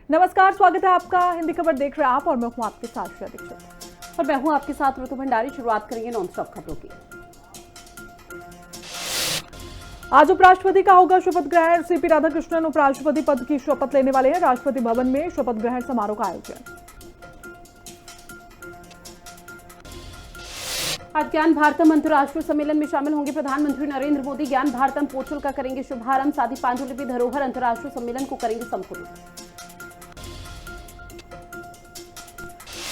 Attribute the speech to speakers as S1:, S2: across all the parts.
S1: नमस्कार, स्वागत है आपका। हिंदी खबर देख रहे हैं आप और मैं हूं आपके साथ श्रेया दीक्षित
S2: और मैं हूं आपके साथ ऋतु भंडारी। शुरुआत करेंगे नॉन स्टॉप खबरों की।
S1: आज उपराष्ट्रपति का होगा शपथ ग्रहण। सीपी राधाकृष्णन उपराष्ट्रपति पद की शपथ लेने वाले हैं। राष्ट्रपति भवन में शपथ ग्रहण समारोह का आयोजन।
S2: आज ज्ञान भारतम अंतर्राष्ट्रीय सम्मेलन में शामिल होंगे प्रधानमंत्री नरेंद्र मोदी। ज्ञान भारतम पोर्टल का करेंगे शुभारंभ। साथ ही पांडुलिपि धरोहर अंतर्राष्ट्रीय सम्मेलन को करेंगे संबोधित।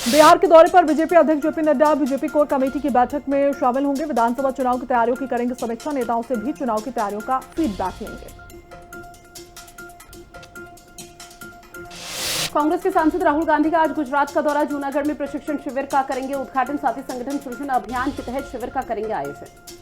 S1: बिहार के दौरे पर बीजेपी अध्यक्ष JP Nadda BJP core committee की बैठक में शामिल होंगे। विधानसभा चुनाव की तैयारियों की करेंगे समीक्षा। नेताओं से भी चुनाव की तैयारियों का फीडबैक लेंगे।
S2: कांग्रेस के सांसद राहुल गांधी का आज गुजरात का दौरा। जूनागढ़ में प्रशिक्षण शिविर का करेंगे उद्घाटन। साथ ही संगठन सृजन अभियान के तहत शिविर का करेंगे आयोजन।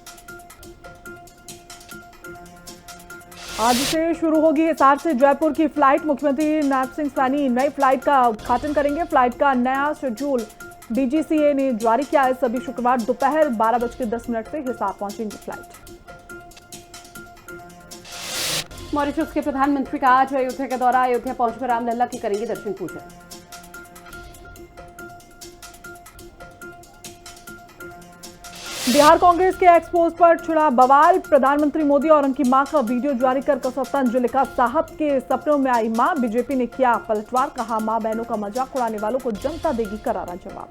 S1: आज से शुरू होगी हिसार से जयपुर की फ्लाइट। मुख्यमंत्री नायब सिंह सैनी नई फ्लाइट का उद्घाटन करेंगे। फ्लाइट का नया शेड्यूल डीजीसीए ने जारी किया है। सभी शुक्रवार दोपहर 12:10 से हिसार पहुंचेंगी फ्लाइट।
S2: मॉरिशस के प्रधानमंत्री का आज अयोध्या का दौरा। अयोध्या पहुंचकर रामलला की करेंगे दर्शन पूजन।
S1: बिहार कांग्रेस के एक्सपोज पर छिड़ा बवाल। प्रधानमंत्री मोदी और उनकी मां का वीडियो जारी कर कसरतंज लिखा, साहब के सपनों में आई मां। बीजेपी ने किया पलटवार, कहा मां बहनों का मजाक उड़ाने वालों को जनता देगी करारा जवाब।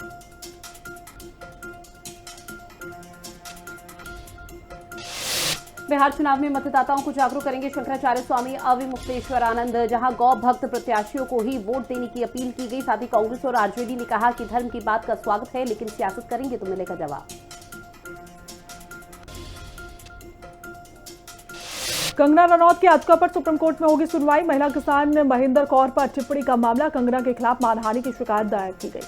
S2: बिहार चुनाव में मतदाताओं को जागरूक करेंगे शंकराचार्य स्वामी अविमुक्तेश्वर आनंद। जहां गौ भक्त प्रत्याशियों को ही वोट देने की अपील की गई। साथ ही कांग्रेस और आरजेडी ने कहा कि धर्म की बात का स्वागत है, लेकिन सियासत करेंगे तो मिलेगा जवाब।
S1: कंगना रनौत के याचिका पर सुप्रीम कोर्ट में होगी सुनवाई। महिला किसान महेंद्र कौर पर टिप्पणी का मामला। कंगना के खिलाफ मानहानि की शिकायत दायर की गई।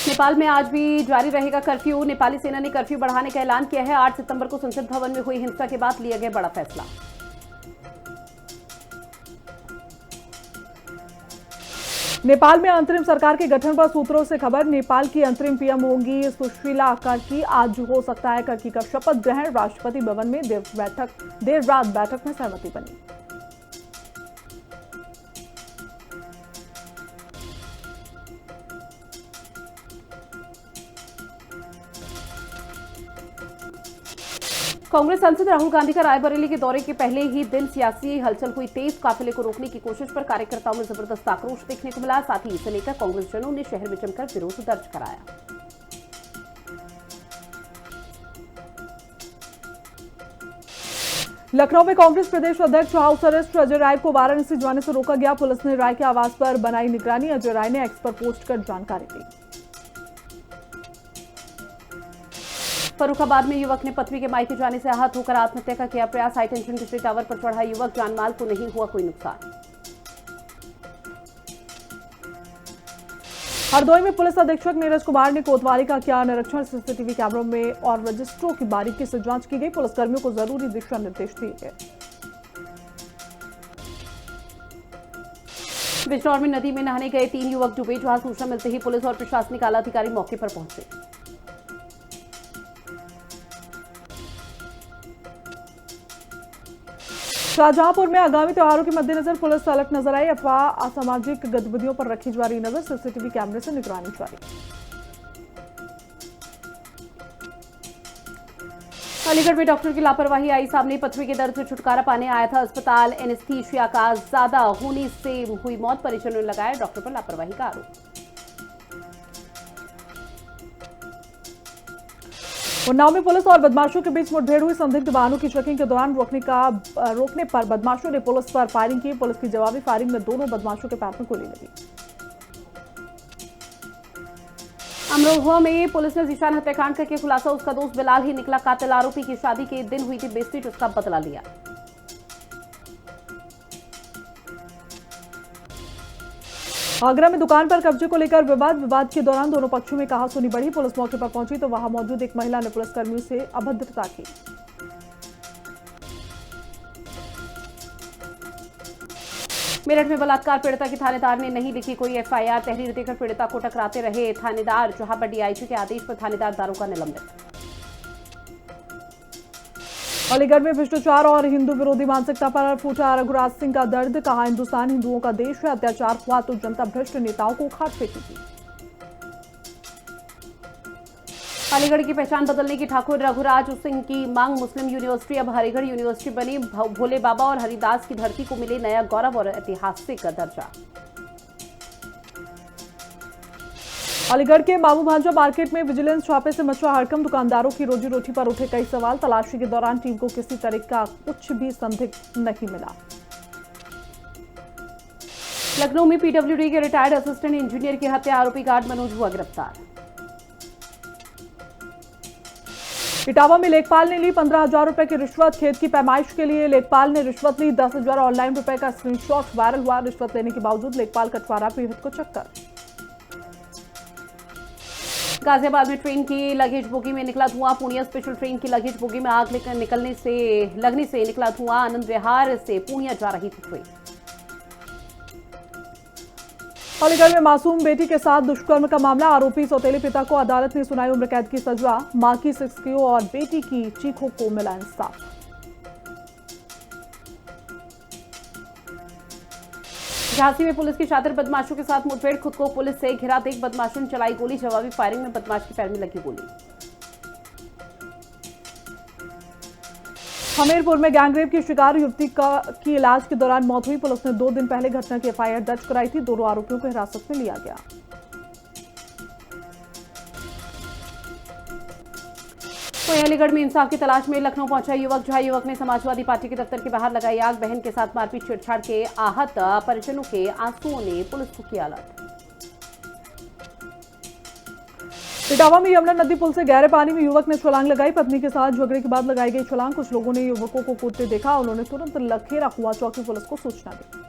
S2: नेपाल में आज भी जारी रहेगा कर्फ्यू। नेपाली सेना ने कर्फ्यू बढ़ाने का ऐलान किया है। 8 सितंबर को संसद भवन में हुई हिंसा के बाद लिया गया बड़ा फैसला।
S1: नेपाल में अंतरिम सरकार के गठन पर सूत्रों से खबर। नेपाल की अंतरिम पीएम होंगी सुशीला कार्की। आज हो सकता है कार्की का शपथ ग्रहण। राष्ट्रपति भवन में देर रात बैठक में सहमति बनी।
S2: कांग्रेस सांसद राहुल गांधी का रायबरेली के दौरे के पहले ही दिन सियासी हलचल हुई तेज। काफिले को रोकने की कोशिश पर कार्यकर्ताओं में जबरदस्त आक्रोश देखने को मिला। साथ ही इसे लेकर कांग्रेसजनों ने शहर में जमकर विरोध दर्ज कराया।
S1: लखनऊ में कांग्रेस प्रदेश अध्यक्ष हाउस अरेस्ट अजय राय को वाराणसी जाने से रोका गया। पुलिस ने राय के आवास पर बनाई निगरानी। अजय राय ने एक्स पर पोस्ट कर जानकारी दी।
S2: फर्रुखाबाद में युवक ने पत्नी के मायके जाने से आहत होकर आत्महत्या का किया प्रयास। हाई टेंशन बिजली टावर पर चढ़ा युवक। जानमाल को नहीं हुआ कोई नुकसान।
S1: हरदोई में पुलिस अधीक्षक नीरज कुमार ने कोतवाली का किया निरीक्षण। सीसीटीवी कैमरों में और रजिस्टरों की बारीकी से जांच की गई। पुलिसकर्मियों को जरूरी दिशा निर्देश दिए गए।
S2: बिजनौर में नदी में नहाने गए 3 युवक डूबे। जहां सूचना मिलते ही पुलिस और प्रशासनिक आला अधिकारी मौके पर पहुंचे।
S1: शाहजहांपुर में आगामी त्योहारों के मद्देनजर पुलिस अलर्ट नजर आई। अफवाह असामाजिक गतिविधियों पर रखी जा रही नजर। सीसीटीवी कैमरे से निगरानी जारी।
S2: अलीगढ़ में डॉक्टर की लापरवाही आई सामने। पथरी के दर्द से छुटकारा पाने आया था अस्पताल। एनेस्थीसिया का ज्यादा होने से हुई मौत। परिजनों ने लगाया डॉक्टर पर लापरवाही का आरोप।
S1: उन्नाव में पुलिस और बदमाशों के बीच मुठभेड़ हुई। संदिग्ध वाहनों की चेकिंग के दौरान रोकने पर बदमाशों ने पुलिस पर फायरिंग की। पुलिस की जवाबी फायरिंग में दोनों बदमाशों के पैर में गोली लगी।
S2: अमरोहा में पुलिस ने जीशान हत्याकांड का किया खुलासा। उसका दोस्त बिलाल ही निकला कातिल। आरोपी की शादी के दिन हुई थी बेइज्जती, जिसका बदला लिया।
S1: आगरा में दुकान पर कब्जे को लेकर विवाद के दौरान दोनों पक्षों में कहासुनी बढ़ी। पुलिस मौके पर पहुंची तो वहां मौजूद एक महिला ने पुलिसकर्मियों से अभद्रता की।
S2: मेरठ में बलात्कार पीड़िता की थानेदार ने नहीं लिखी कोई एफआईआर। तहरीर देकर पीड़िता को टकराते रहे थानेदार। जहां पर डीआईजी के आदेश पर थानेदार दारोगा निलंबित।
S1: अलीगढ़ में भ्रष्टाचार और हिंदू विरोधी मानसिकता पर फूटा रघुराज सिंह का दर्द। कहा, हिंदुस्तान हिंदुओं का देश है, अत्याचार हुआ तो जनता भ्रष्ट नेताओं को उखाड़ फेंकेगी।
S2: अलीगढ़ की पहचान बदलने की ठाकुर रघुराज सिंह की मांग। मुस्लिम यूनिवर्सिटी अब हरिगढ़ यूनिवर्सिटी बनी। भोले बाबा और हरिदास की धरती को मिले नया गौरव और ऐतिहासिक दर्जा।
S1: अलीगढ़ के बाबू भांजा मार्केट में विजिलेंस छापे से मचा हड़कंप। दुकानदारों की रोजी रोटी पर उठे कई सवाल। तलाशी के दौरान टीम को किसी तरह का कुछ भी संदिग्ध नहीं मिला।
S2: लखनऊ में पीडब्ल्यूडी के रिटायर्ड असिस्टेंट इंजीनियर की हत्या, आरोपी गार्ड मनोज हुआ गिरफ्तार।
S1: इटावा में लेखपाल ने ली 15,000 रुपए की रिश्वत। खेत की पैमाइश के लिए लेखपाल ने रिश्वत ली। 10,000 ऑनलाइन रुपए का स्क्रीनशॉट वायरल हुआ। रिश्वत लेने के बावजूद लेखपाल कटवारा पीड़ित को चक्कर।
S2: गाजियाबाद में ट्रेन की लगेज बोगी में निकला धुआं। पूर्णिया स्पेशल ट्रेन की लगेज बोगी में आग लगने से निकला धुआं। आनंद विहार से पूर्णिया जा रही थी ट्रेन।
S1: अलीगढ़ में मासूम बेटी के साथ दुष्कर्म का मामला। आरोपी सौतेले पिता को अदालत ने सुनाई उम्र कैद की सजा। मां की सिक्सक्यू और बेटी की चीखों को मिला इंसाफ।
S2: झांसी में पुलिस की शातिर बदमाशों के साथ मुठभेड़। खुद को पुलिस से घिरा देख बदमाशों ने चलाई गोली। जवाबी फायरिंग में बदमाश के पैर में लगी गोली।
S1: हमीरपुर में गैंगरेप की शिकार युवती की इलाज के दौरान मौत हुई। पुलिस ने 2 दिन पहले घटना की एफआईआर दर्ज कराई थी। दोनों आरोपियों को हिरासत में लिया गया।
S2: वहीं अलीगढ़ में इंसाफ की तलाश में लखनऊ पहुंचा युवक। जहां युवक ने समाजवादी पार्टी के दफ्तर के बाहर लगाई आग। बहन के साथ मारपीट छेड़छाड़ के आहत परिजनों के आंसुओं ने पुलिस को किया अलर्ट।
S1: इटावा में यमुना नदी पुल से गहरे पानी में युवक ने छलांग लगाई। पत्नी के साथ झगड़े के बाद लगाई गई छलांग। कुछ लोगों ने युवकों को कूदते देखा। उन्होंने तुरंत लखेरा हुआ चौकी पुलिस को सूचना दी।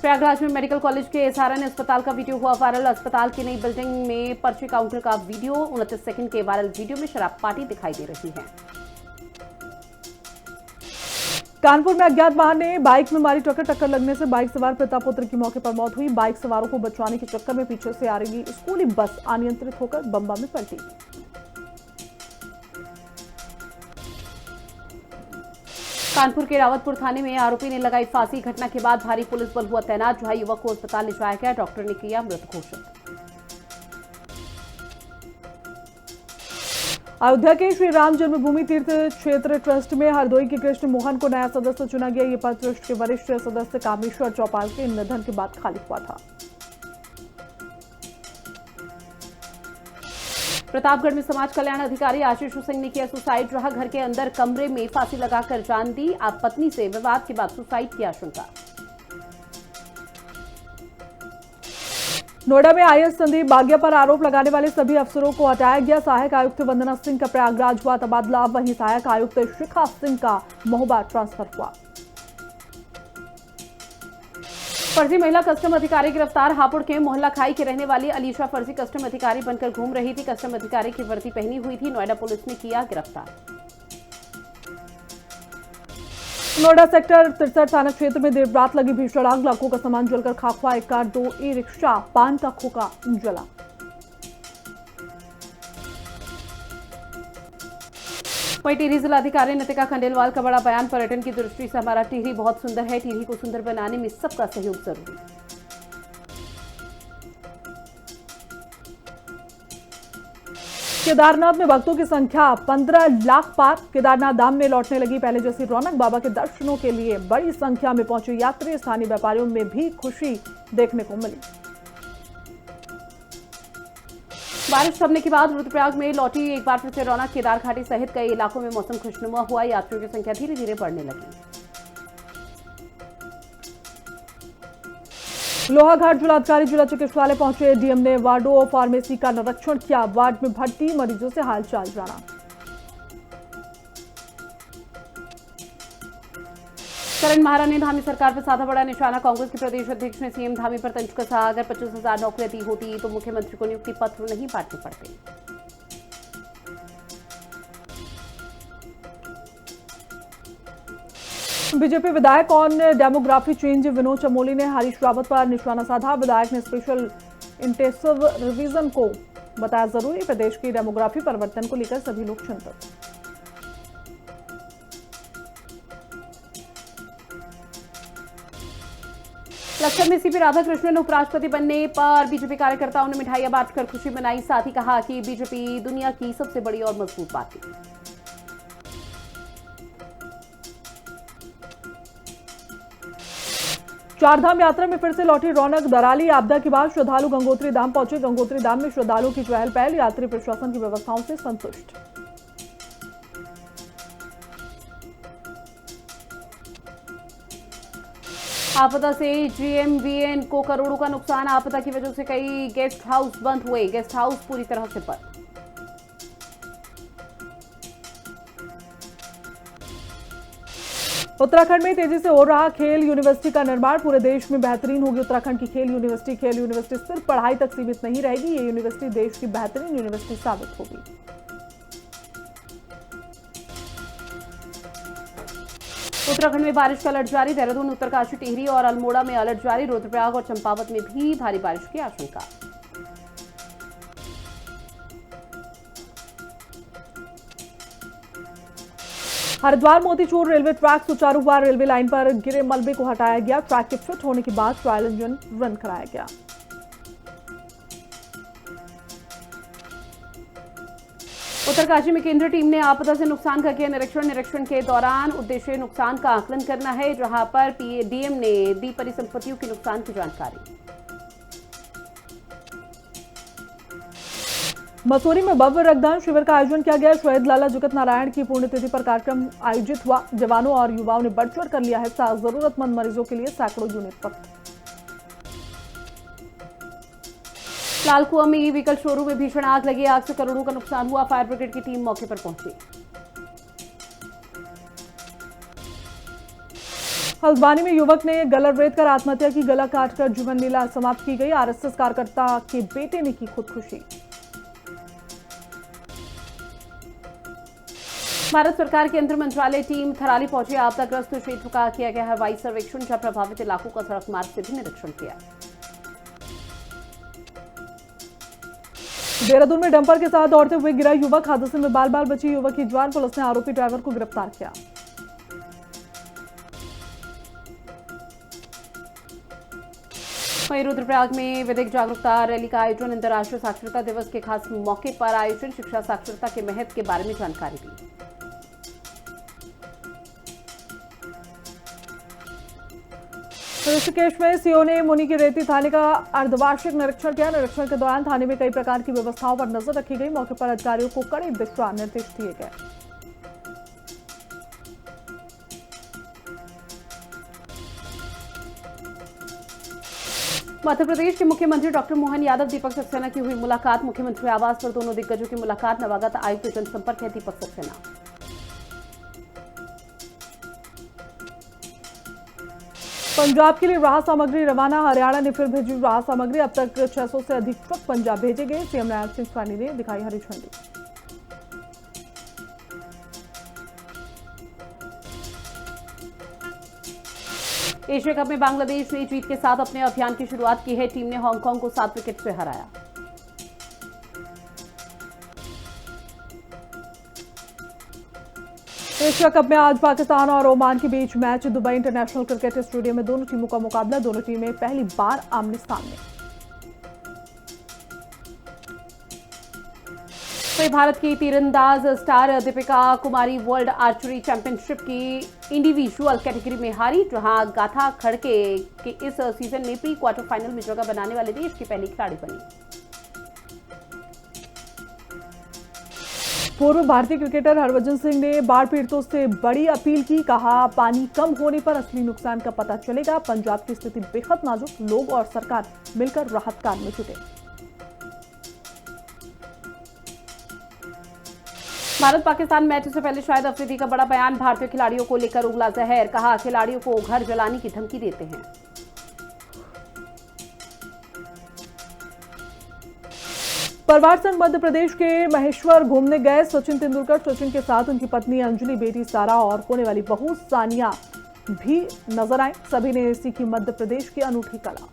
S2: प्रयागराज में मेडिकल कॉलेज के एसआरएन अस्पताल का वीडियो हुआ वायरल। अस्पताल की नई बिल्डिंग में पर्ची काउंटर का वीडियो। 29 सेकंड के वायरल वीडियो में शराब पार्टी दिखाई दे रही है।
S1: कानपुर में अज्ञात वाहन ने बाइक में मारी टक्कर लगने से बाइक सवार पिता पुत्र की मौके पर मौत हुई। बाइक सवारों को बचाने के चक्कर में पीछे से आ रही स्कूली बस अनियंत्रित होकर बम्बा में पलटी।
S2: कानपुर के रावतपुर थाने में आरोपी ने लगाई फांसी। घटना के बाद भारी पुलिस बल हुआ तैनात। जहां युवक को अस्पताल ले जाया गया, डॉक्टर ने किया मृत घोषित।
S1: अयोध्या के श्री राम जन्मभूमि तीर्थ क्षेत्र ट्रस्ट में हरदोई के कृष्ण मोहन को नया सदस्य चुना गया। ये पद ट्रस्ट के वरिष्ठ सदस्य कामेश्वर चौपाल के निधन के बाद खाली हुआ था।
S2: प्रतापगढ़ में समाज कल्याण अधिकारी आशीष सिंह ने किया सुसाइड। रहा घर के अंदर कमरे में फांसी लगाकर जान दी। आप पत्नी से विवाद के बाद सुसाइड की आशंका।
S1: नोएडा में आईएएस संदीप बागिया पर आरोप लगाने वाले सभी अफसरों को हटाया गया। सहायक आयुक्त वंदना सिंह का प्रयागराज हुआ तबादला। वहीं सहायक आयुक्त शिखा सिंह का महोबा ट्रांसफर हुआ।
S2: फर्जी महिला कस्टम अधिकारी गिरफ्तार। हापुड़ के मोहल्ला खाई के रहने वाली अलीशा फर्जी कस्टम अधिकारी बनकर घूम रही थी। कस्टम अधिकारी की वर्दी पहनी हुई थी। नोएडा पुलिस ने किया गिरफ्तार।
S1: नोएडा सेक्टर 63 थाना क्षेत्र में देर रात लगी भीषण आग। लाखों का सामान जलकर खाक हुआ। एक कार, 2 ई-रिक्शा, पान का खोखा जला।
S2: वहीं टिहरी जिलाधिकारी नितिका खंडेलवाल का बड़ा बयान। पर्यटन की दृष्टि से हमारा टिहरी बहुत सुंदर है। टिहरी को सुंदर बनाने में सबका सहयोग जरूरी।
S1: केदारनाथ में भक्तों की संख्या 15 लाख पार। केदारनाथ धाम में लौटने लगी पहले जैसी रौनक। बाबा के दर्शनों के लिए बड़ी संख्या में पहुंचे यात्री। स्थानीय व्यापारियों में भी खुशी देखने को मिली।
S2: बारिश थमने के बाद रुद्रप्रयाग में लौटी एक बार फिर से रौनक। केदार घाटी सहित कई इलाकों में मौसम खुशनुमा हुआ। यात्रियों की संख्या धीरे धीरे बढ़ने लगी।
S1: लोहाघाट जिलाधिकारी जिला चिकित्सालय पहुंचे। डीएम ने वार्डों फार्मेसी का निरीक्षण किया। वार्ड में भर्ती मरीजों से हालचाल जाना।
S2: करण महारा ने धामी सरकार पर साधा बड़ा निशाना। कांग्रेस के प्रदेश अध्यक्ष ने सीएम धामी पर तंज कसा। अगर 25,000 नौकरियां दी होती तो मुख्यमंत्री को नियुक्ति पत्र नहीं बांटने पड़ते।
S1: बीजेपी विधायक on demography change Vinod Chamoli ने हरीश रावत पर निशाना साधा। विधायक ने स्पेशल इंटेंसिव रिवीजन को बताया जरूरी, प्रदेश की डेमोग्राफी परिवर्तन को लेकर सभी लोग चिंतित।
S2: लखनऊ में सीपी राधाकृष्णन उपराष्ट्रपति बनने पर बीजेपी कार्यकर्ताओं ने मिठाइयां बांटकर खुशी मनाई। साथ ही कहा कि बीजेपी दुनिया की सबसे बड़ी और मजबूत पार्टी।
S1: चारधाम यात्रा में फिर से लौटी रौनक, दराली आपदा के बाद श्रद्धालु गंगोत्री धाम पहुंचे। गंगोत्री धाम में श्रद्धालुओं की चहल पहल, यात्री प्रशासन की व्यवस्थाओं से संतुष्ट।
S2: आपदा से जीएमवीएन को करोड़ों का नुकसान। आपदा की वजह से कई गेस्ट हाउस बंद हुए। गेस्ट हाउस पूरी तरह से बंद।
S1: उत्तराखंड में तेजी से हो रहा खेल यूनिवर्सिटी का निर्माण, पूरे देश में बेहतरीन होगी उत्तराखंड की खेल यूनिवर्सिटी। खेल यूनिवर्सिटी सिर्फ पढ़ाई तक सीमित नहीं रहेगी, ये यूनिवर्सिटी देश की बेहतरीन यूनिवर्सिटी साबित होगी।
S2: उत्तराखंड में बारिश का अलर्ट जारी। देहरादून, उत्तरकाशी, टिहरी और अल्मोड़ा में अलर्ट जारी। रुद्रप्रयाग और चंपावत में भी भारी बारिश की आशंका।
S1: हरिद्वार मोतीचूर रेलवे ट्रैक सुचारू हुआ, रेलवे लाइन पर गिरे मलबे को हटाया गया। ट्रैक के फिट होने के बाद ट्रायल इंजन रन कराया गया।
S2: उत्तरकाशी में केंद्रीय टीम ने आपदा से नुकसान का किया निरीक्षण। निरीक्षण के दौरान उद्देश्य नुकसान का आकलन करना है, जहां पर डीएम ने दी परिसंपत्तियों के नुकसान की जानकारी।
S1: मसूरी में भव्य रक्तदान शिविर का आयोजन किया गया। शहीद लाला जगत नारायण की पुण्यतिथि पर कार्यक्रम आयोजित हुआ। जवानों और युवाओं ने बढ़ चढ़ कर लिया हिस्सा। जरूरतमंद मरीजों के लिए सैकड़ों यूनिट वक्त।
S2: लालकुआं में ई व्हीकल शोरूम में भीषण आग लगी। आग से करोड़ों का नुकसान हुआ। फायर ब्रिगेड की टीम मौके पर पहुंची।
S1: हल्द्वानी में युवक ने गला रेत कर आत्महत्या की। गला काटकर जीवन लीला समाप्त की गई। आरएसएस कार्यकर्ता के बेटे ने की खुदकुशी।
S2: भारत सरकार की अंतर मंत्रालय टीम थराली पहुंची। आपदाग्रस्त क्षेत्र का किया गया हवाई सर्वेक्षण, जहां प्रभावित इलाकों का सड़क मार्ग से भी निरीक्षण किया।
S1: देहरादून में डंपर के साथ दौड़ते हुए गिरा युवक। हादसे में बाल बाल बची युवक की जान। पुलिस ने आरोपी ड्राइवर को गिरफ्तार किया।
S2: वहीं रुद्रप्रयाग में विधिक जागरूकता रैली का आयोजन। अंतर्राष्ट्रीय साक्षरता दिवस के खास मौके पर आयोजन। शिक्षा साक्षरता के महत्व के बारे में जानकारी दी।
S1: ऋषिकेश में सीओ ने मुनि की रेती थाने का अर्धवार्षिक निरीक्षण किया। निरीक्षण के दौरान थाने में कई प्रकार की व्यवस्थाओं पर नजर रखी गई। मौके पर अधिकारियों को कड़े दिशा निर्देश दिए गए।
S2: मध्य प्रदेश के मुख्यमंत्री डॉक्टर मोहन यादव दीपक सक्सेना की हुई मुलाकात। मुख्यमंत्री आवास पर दोनों दिग्गजों की मुलाकात। नवागत आयुक्त जनसंपर्क है दीपक सक्सेना।
S1: पंजाब के लिए राहत सामग्री रवाना। हरियाणा ने फिर भेजी राहत सामग्री। अब तक 600 से अधिक ट्रक पंजाब भेजे गए। सीएम नयाब सिंह सैनी ने दिखाई हरी झंडी।
S2: एशिया कप में बांग्लादेश ने जीत के साथ अपने अभियान की शुरुआत की है। टीम ने हांगकांग को 7 विकेट से हराया।
S1: एशिया कप में आज पाकिस्तान और ओमान के बीच मैच। दुबई इंटरनेशनल क्रिकेट स्टेडियम में दोनों टीमों का मुकाबला। दोनों टीमें पहली बार आमने सामने।
S2: वहीं भारत की तीरंदाज star Deepika Kumari world archery championship की इंडिविजुअल कैटेगरी में हारी, जहां गाथा खड़के के इस सीजन में प्री क्वार्टर फाइनल में जगह बनाने वाले देश की पहली खिलाड़ी बनी।
S1: पूर्व भारतीय क्रिकेटर हरभजन सिंह ने बाढ़ पीड़ितों से बड़ी अपील की। कहा, पानी कम होने पर असली नुकसान का पता चलेगा। पंजाब की स्थिति बेहद नाजुक, लोग और सरकार मिलकर राहत कार्य में जुटे।
S2: भारत पाकिस्तान मैच से पहले शाहिद अफरीदी का बड़ा बयान। भारतीय खिलाड़ियों को लेकर उगला जहर। कहा, खिलाड़ियों को घर जलाने की धमकी देते हैं।
S1: परिवार संग मध्य प्रदेश के महेश्वर घूमने गए सचिन तेंदुलकर। सचिन के साथ उनकी पत्नी अंजलि, बेटी सारा और होने वाली बहू सानिया भी नजर आए। सभी ने सीखी मध्य प्रदेश की अनूठी कला।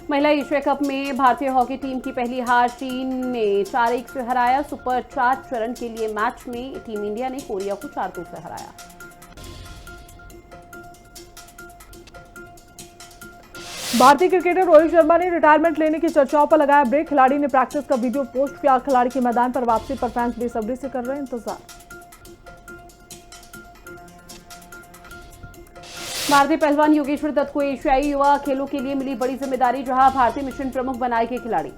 S2: महिला एशिया कप में भारतीय हॉकी टीम की पहली हार चीन ने 4-1 से हराया। सुपर 4 चरण के लिए मैच में टीम इंडिया ने कोरिया को 4-2 से हराया।
S1: भारतीय क्रिकेटर रोहित शर्मा ने रिटायरमेंट लेने की चर्चाओं पर लगाया ब्रेक। खिलाड़ी ने प्रैक्टिस का वीडियो पोस्ट किया। खिलाड़ी के मैदान पर वापसी पर फैंस बेसब्री से कर रहे हैं इंतजार।
S2: भारतीय पहलवान योगेश्वर दत्त को एशियाई युवा खेलों के लिए मिली बड़ी जिम्मेदारी, जहां भारतीय मिशन प्रमुख बनाए गए खिलाड़ी।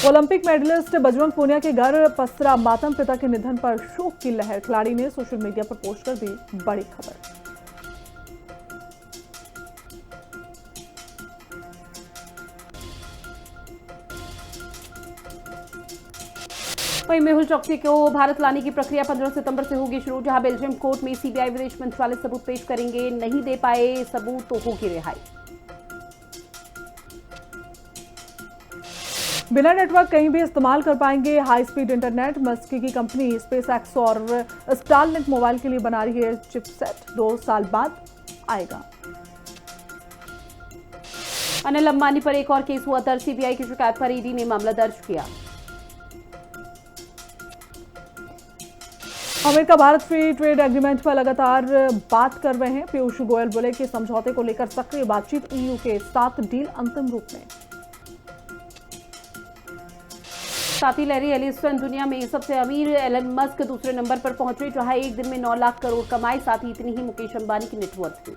S1: ओलंपिक मेडलिस्ट बजरंग पूनिया के घर पसरा मातम। पिता के निधन पर शोक की लहर। खिलाड़ी ने सोशल मीडिया पर पोस्ट कर दी बड़ी खबर।
S2: वहीं मेहुल चोकसी को भारत लाने की प्रक्रिया 15 सितंबर से होगी शुरू, जहां बेल्जियम कोर्ट में सीबीआई विदेश मंत्रालय सबूत पेश करेंगे। नहीं दे पाए सबूत तो होगी रिहाई।
S1: बिना नेटवर्क कहीं भी इस्तेमाल कर पाएंगे हाई स्पीड इंटरनेट। मस्क की कंपनी स्पेसएक्स और स्टारलिंक मोबाइल के लिए बना रही है चिपसेट। 2 साल बाद आएगा।
S2: अनिल अंबानी पर एक और केस हुआ दर्ज। सीबीआई की शिकायत पर ईडी ने मामला दर्ज किया।
S1: America Bharat free trade agreement पर लगातार बात कर रहे हैं। पीयूष गोयल बोले कि समझौते को लेकर सक्रिय बातचीत। ईयू के साथ डील अंतिम रूप में।
S2: साथ ही लैरी एलिसन दुनिया में सबसे अमीर एलन मस्क दूसरे नंबर पर पहुंचे, जहां एक दिन में 9 लाख करोड़ कमाए। साथ ही इतनी ही मुकेश अंबानी की नेटवर्थ थी।